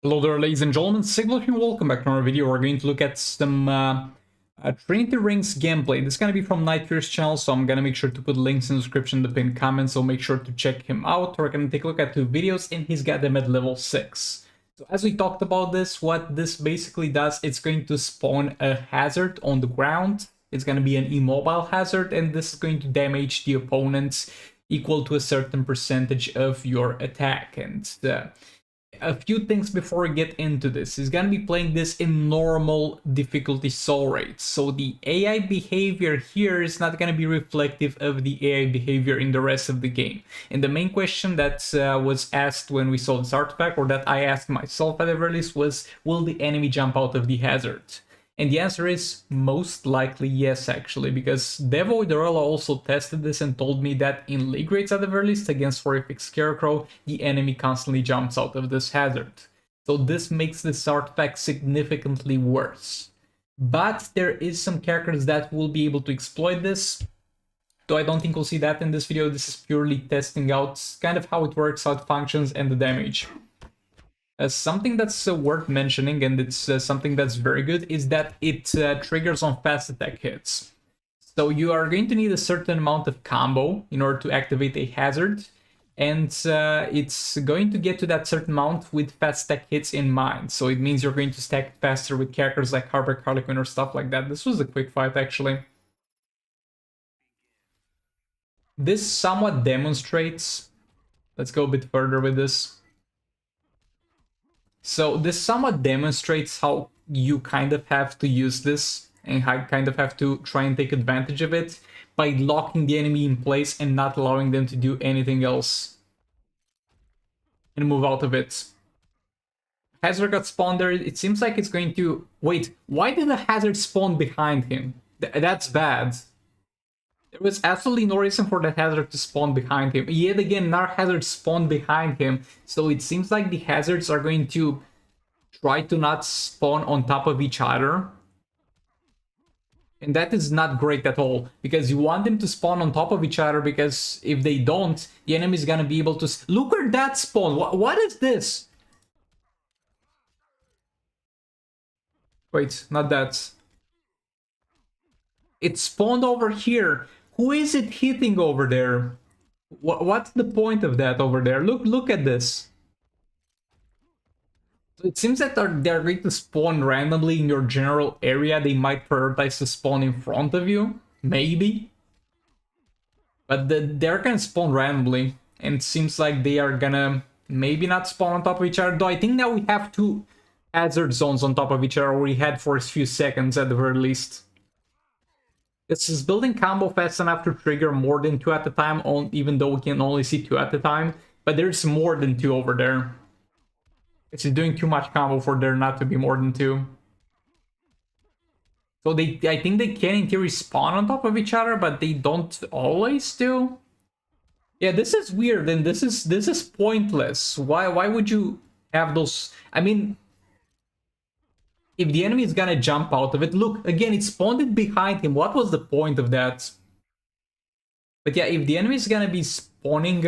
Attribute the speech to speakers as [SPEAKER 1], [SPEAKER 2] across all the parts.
[SPEAKER 1] Hello there, ladies and gentlemen, Sigler here, welcome back to our video. We're going to look at some Trinity Rings gameplay. This is going to be from Nightfear's channel, so I'm going to make sure to put links in the description, the pinned comments, so make sure to check him out. We're going to take a look at 2 videos, and he's got them at level 6. So as we talked about this, what this basically does, it's going to spawn a hazard on the ground. It's going to be an immobile hazard, and this is going to damage the opponents equal to a certain percentage of your attack. And a few things before we get into this. He's gonna be playing this in normal difficulty soul rates. So the AI behavior here is not gonna be reflective of the AI behavior in the rest of the game. And the main question that was asked when we saw this artifact, or that I asked myself at the very least, was, will the enemy jump out of the hazard? And the answer is most likely yes, actually, because Devoidorella also tested this and told me that in league rates at the very least against Horrific Scarecrow, the enemy constantly jumps out of this hazard. So this makes this artifact significantly worse. But there is some characters that will be able to exploit this, though I don't think we'll see that in this video. This is purely testing out kind of how it works, how it functions, and the damage. Something that's worth mentioning, and it's something that's very good, is that it triggers on fast attack hits. So you are going to need a certain amount of combo in order to activate a hazard, and it's going to get to that certain amount with fast attack hits in mind. So it means you're going to stack faster with characters like Harper, Harlequin, or stuff like that. This was a quick fight, actually. This somewhat demonstrates... Let's go a bit further with this. So this somewhat demonstrates how you kind of have to use this and how you kind of have to try and take advantage of it by locking the enemy in place and not allowing them to do anything else and move out of it. Hazard got spawned there. It seems like it's going to... Wait, why did the hazard spawn behind him? That's bad. There was absolutely no reason for that hazard to spawn behind him. Yet again, another hazard spawned behind him. So it seems like the hazards are going to try to not spawn on top of each other. And that is not great at all, because you want them to spawn on top of each other, because if they don't, the enemy is going to be able to... Look where that spawned! What is this? Wait, not that. It spawned over here. Who is it hitting over there? What's the point of that over there? Look at this. It seems that they're going to spawn randomly in your general area. They might prioritize to spawn in front of you, maybe. But they're gonna spawn randomly, and it seems like they are gonna maybe not spawn on top of each other. Though I think now we have 2 hazard zones on top of each other, or we had for a few seconds at the very least. This is building combo fast enough to trigger more than 2 at a time, even though we can only see 2 at a time. But there's more than 2 over there. It's doing too much combo for there not to be more than 2. So I think they can in theory spawn on top of each other, but they don't always do. Yeah, this is weird, and this is pointless. Why would you have those? I mean, if the enemy is gonna jump out of it, look, again, it spawned it behind him. What was the point of that? But yeah, if the enemy is gonna be spawning,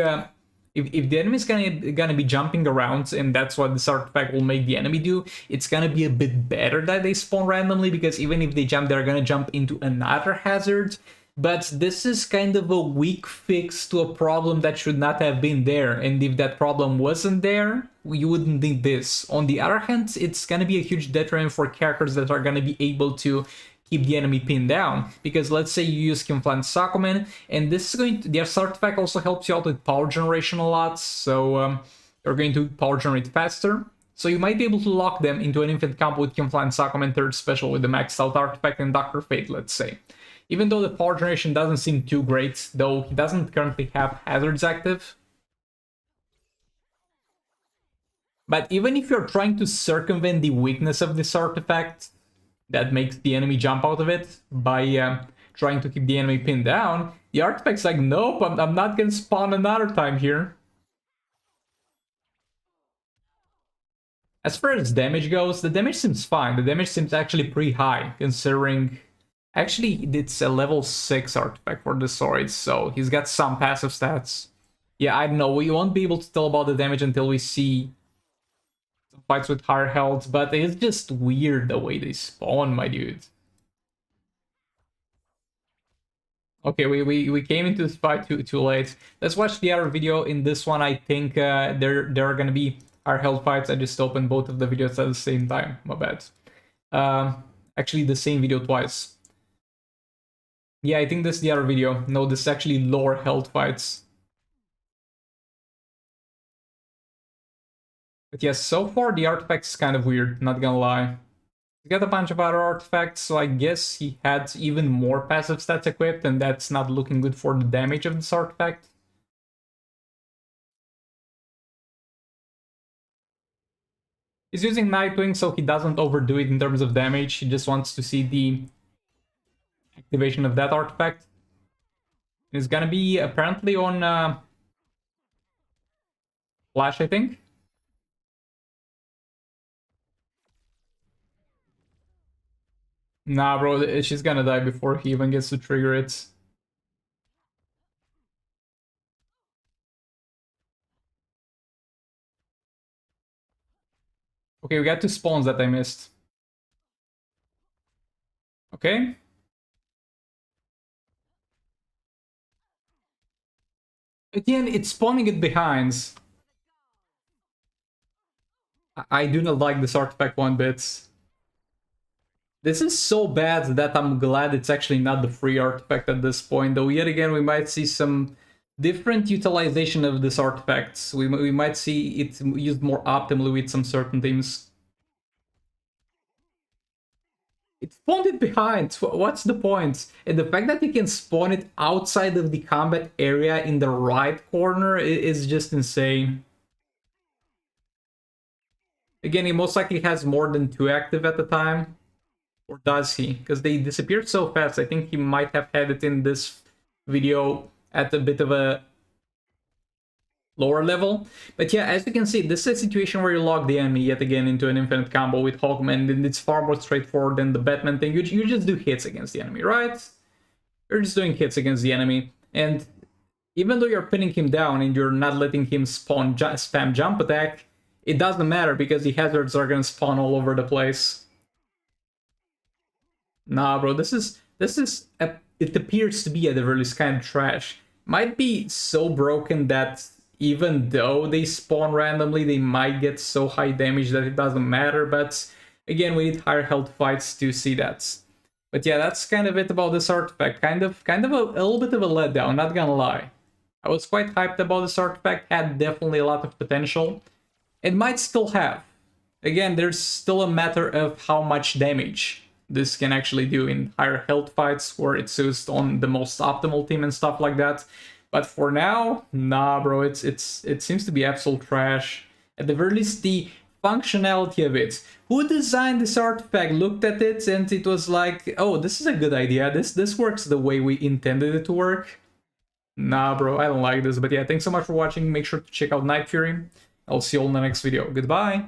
[SPEAKER 1] if the enemy is gonna be jumping around, and that's what this artifact will make the enemy do, it's gonna be a bit better that they spawn randomly, because even if they jump, they're gonna jump into another hazard. But this is kind of a weak fix to a problem that should not have been there, and if that problem wasn't there, you wouldn't need this. On the other hand, it's gonna be a huge deterrent for characters that are gonna be able to keep the enemy pinned down, because let's say you use Kimflan Sakumen, and this is going to... This artifact also helps you out with power generation a lot, so you're going to power generate faster. So you might be able to lock them into an infinite combo with Kimflan Sakumen 3rd special with the maxed out artifact and Dr. Fate, let's say. Even though the power generation doesn't seem too great, though he doesn't currently have hazards active. But even if you're trying to circumvent the weakness of this artifact that makes the enemy jump out of it by trying to keep the enemy pinned down, the artifact's like, nope, I'm not gonna spawn another time here. As far as damage goes, the damage seems fine. The damage seems actually pretty high, considering... Actually, it's a level 6 artifact for the sword, so he's got some passive stats. Yeah, I don't know, we won't be able to tell about the damage until we see some fights with higher health, but it's just weird the way they spawn, my dude. Okay, we came into this fight too late. Let's watch the other video. In this one, I think there are gonna be higher health fights. I just opened both of the videos at the same time. My bad. Actually, the same video twice. Yeah, I think this is the other video. No, this is actually lower health fights. But yes, so far the artifact's kind of weird, not gonna lie. He's got a bunch of other artifacts, so I guess he had even more passive stats equipped, and that's not looking good for the damage of this artifact. He's using Nightwing, so he doesn't overdo it in terms of damage. He just wants to see the activation of that artifact. It's gonna be apparently on Flash, I think. Nah, bro, she's gonna die before he even gets to trigger it. Okay, we got 2 spawns that I missed. Okay. Again, it's spawning it behinds. I do not like this artifact one bit. This is so bad that I'm glad it's actually not the free artifact at this point, though yet again we might see some different utilization of this artifact. We might see it used more optimally with some certain teams. It spawned it behind, what's the point? And the fact that you can spawn it outside of the combat area in the right corner is just insane. Again, he most likely has more than 2 active at the time. Or does he? Because they disappeared so fast. I think he might have had it in this video at a bit of a lower level. But yeah, as you can see, this is a situation where you lock the enemy yet again into an infinite combo with Hawkman, and it's far more straightforward than the Batman thing. You just do hits against the enemy, right? You're just doing hits against the enemy, and even though you're pinning him down and you're not letting him spam jump attack, it doesn't matter because the hazards are gonna spawn all over the place. Nah, bro, this is it appears to be at the very least kind of trash. Might be so broken that even though they spawn randomly, they might get so high damage that it doesn't matter. But again, we need higher health fights to see that. But yeah, that's kind of it about this artifact. Kind of a little bit of a letdown, not gonna lie. I was quite hyped about this artifact. Had definitely a lot of potential. It might still have. Again, there's still a matter of how much damage this can actually do in higher health fights where it's used on the most optimal team and stuff like that. But for now, nah, bro, it seems to be absolute trash. At the very least, the functionality of it. Who designed this artifact looked at it and it was like, oh, this is a good idea. This works the way we intended it to work. Nah, bro, I don't like this. But yeah, thanks so much for watching. Make sure to check out Night Fury. I'll see you all in the next video. Goodbye.